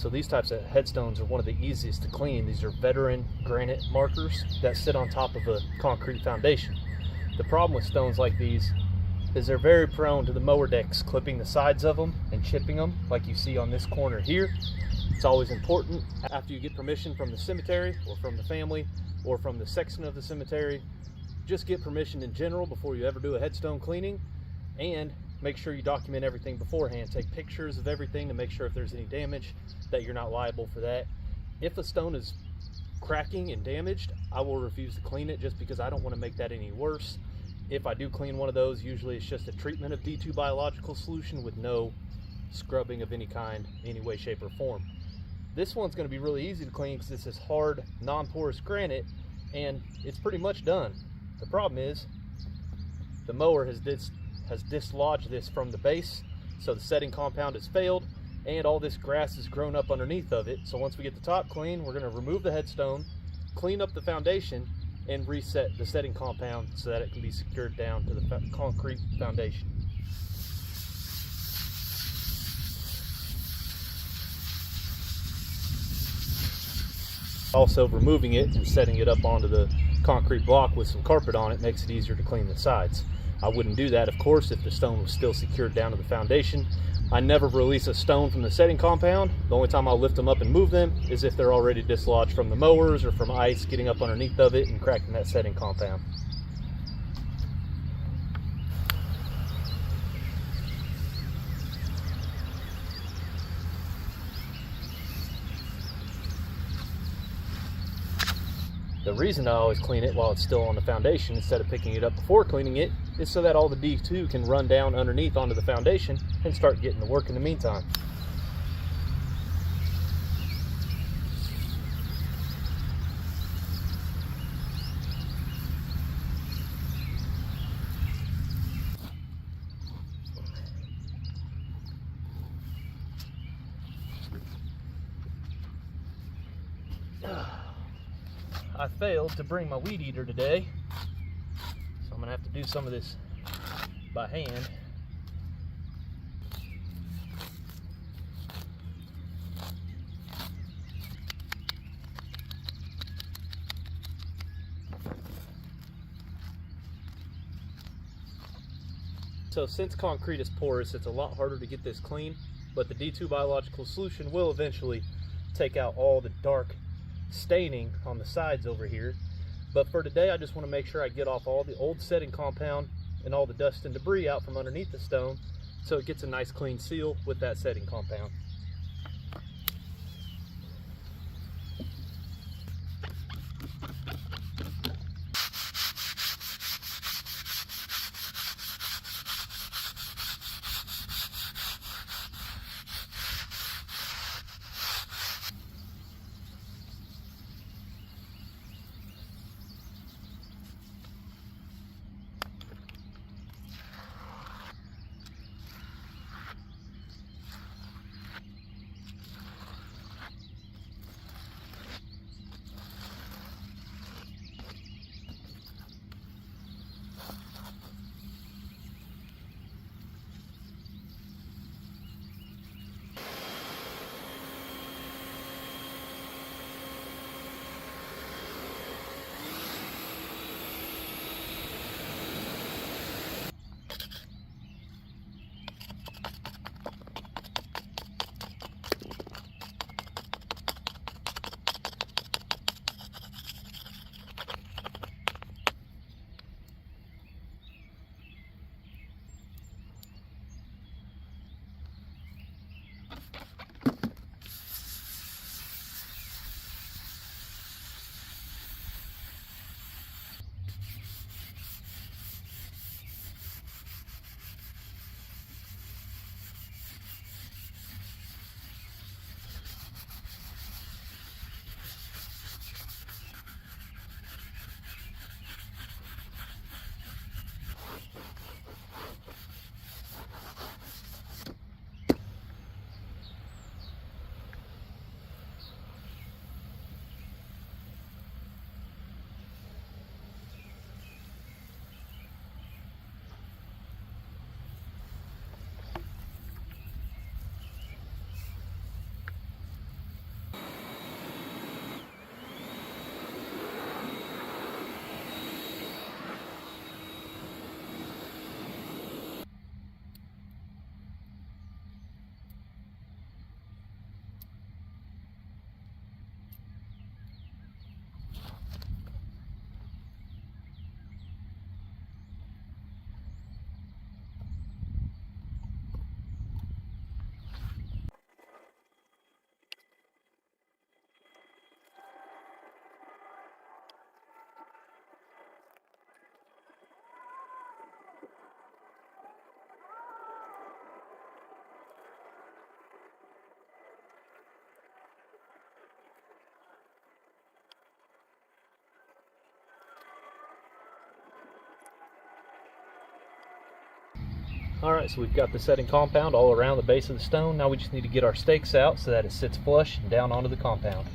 So these types of headstones are one of the easiest to clean. These are veteran granite markers that sit on top of a concrete foundation. The problem with stones like these is they're very prone to the mower decks clipping the sides of them and chipping them, like you see on this corner here. It's always important, after you get permission from the cemetery or from the family or from the sexton of the cemetery, just get permission in general before you ever do a headstone cleaning, and make sure you document everything beforehand. Take pictures of everything to make sure if there's any damage that you're not liable for that. If a stone is cracking and damaged, I will refuse to clean it just because I don't want to make that any worse. If I do clean one of those, usually it's just a treatment of D2 biological solution with no scrubbing of any kind, any way, shape, or form. This one's going to be really easy to clean because this is hard, non-porous granite, and it's pretty much done. The problem is the mower has dislodged this from the base, so the setting compound has failed, and all this grass has grown up underneath of it. So once we get the top clean, we're going to remove the headstone, clean up the foundation, and reset the setting compound so that it can be secured down to the concrete foundation. Also, removing it and setting it up onto the concrete block with some carpet on it makes it easier to clean the sides. I wouldn't do that, of course, if the stone was still secured down to the foundation. I never release a stone from the setting compound. The only time I'll lift them up and move them is if they're already dislodged from the mowers or from ice getting up underneath of it and cracking that setting compound. The reason I always clean it while it's still on the foundation instead of picking it up before cleaning it is so that all the D2 can run down underneath onto the foundation and start getting to work in the meantime. I failed to bring my weed eater today, so I'm gonna have to do some of this by hand. So since concrete is porous, it's a lot harder to get this clean, but the D2 biological solution will eventually take out all the dark staining on the sides over here. But for today, I just want to make sure I get off all the old setting compound and all the dust and debris out from underneath the stone so it gets a nice clean seal with that setting compound. Alright, so we've got the setting compound all around the base of the stone. Now we just need to get our stakes out so that it sits flush and down onto the compound.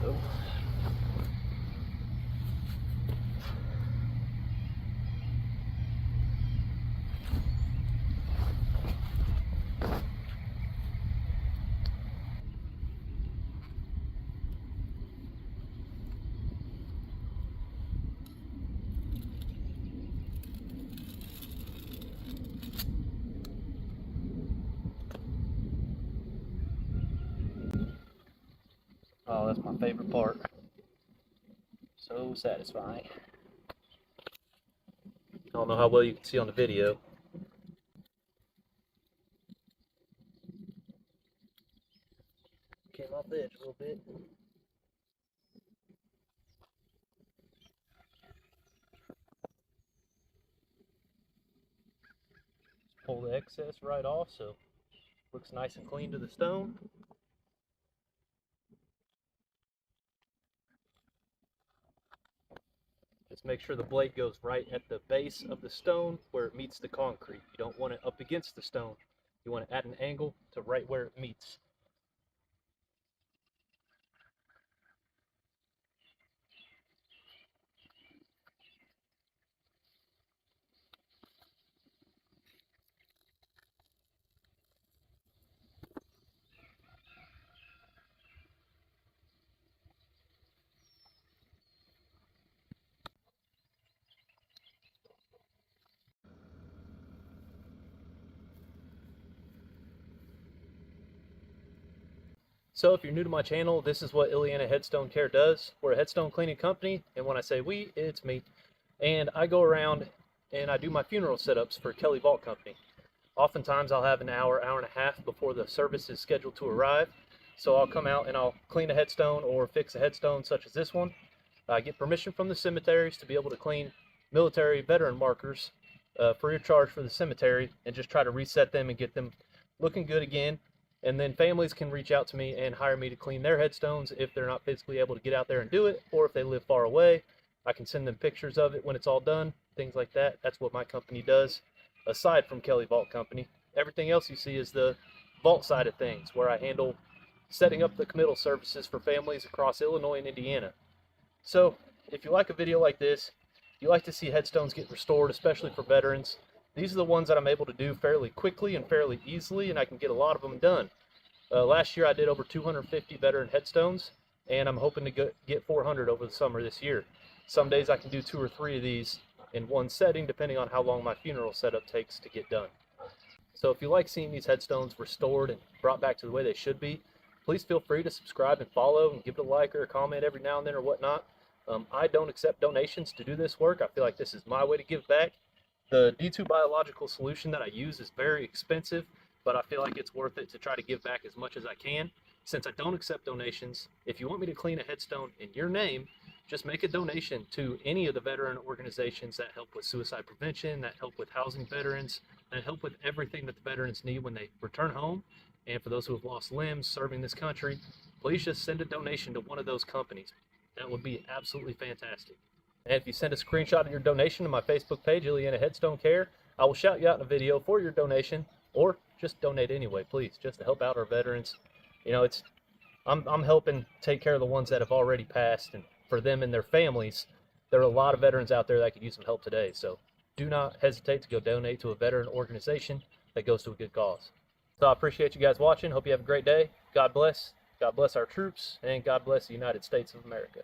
So oh, that's my favorite part. So satisfying. I don't know how well you can see on the video. Came off the edge a little bit. Pull the excess right off so it looks nice and clean to the stone. Just make sure the blade goes right at the base of the stone where it meets the concrete. You don't want it up against the stone. You want it at an angle to right where it meets. So if you're new to my channel, this is what Illianaheadstonecare does. We're a headstone cleaning company, and when I say we, it's me. And I go around and I do my funeral setups for Kelly Vault Company. Oftentimes I'll have an hour, hour and a half before the service is scheduled to arrive. So I'll come out and I'll clean a headstone or fix a headstone such as this one. I get permission from the cemeteries to be able to clean military veteran markers free of charge for the cemetery and just try to reset them and get them looking good again. And then families can reach out to me and hire me to clean their headstones if they're not physically able to get out there and do it, or if they live far away. I can send them pictures of it when it's all done, things like that. That's what my company does, aside from Kelly Vault Company. Everything else you see is the vault side of things, where I handle setting up the committal services for families across Illinois and Indiana. So, if you like a video like this, you like to see headstones get restored, especially for veterans, these are the ones that I'm able to do fairly quickly and fairly easily, and I can get a lot of them done. Last year I did over 250 veteran headstones, and I'm hoping to get 400 over the summer this year. Some days I can do 2 or 3 of these in one setting, depending on how long my funeral setup takes to get done. So if you like seeing these headstones restored and brought back to the way they should be, please feel free to subscribe and follow and give it a like or a comment every now and then or whatnot. I don't accept donations to do this work. I feel like this is my way to give back. The D2 biological solution that I use is very expensive, but I feel like it's worth it to try to give back as much as I can. Since I don't accept donations, if you want me to clean a headstone in your name, just make a donation to any of the veteran organizations that help with suicide prevention, that help with housing veterans, that help with everything that the veterans need when they return home. And for those who have lost limbs serving this country, please just send a donation to one of those companies. That would be absolutely fantastic. And if you send a screenshot of your donation to my Facebook page, Illianaheadstonecare, I will shout you out in a video for your donation, or just donate anyway, please, just to help out our veterans. You know, I'm helping take care of the ones that have already passed, and for them and their families, there are a lot of veterans out there that could use some help today. So do not hesitate to go donate to a veteran organization that goes to a good cause. So I appreciate you guys watching. Hope you have a great day. God bless. God bless our troops, and God bless the United States of America.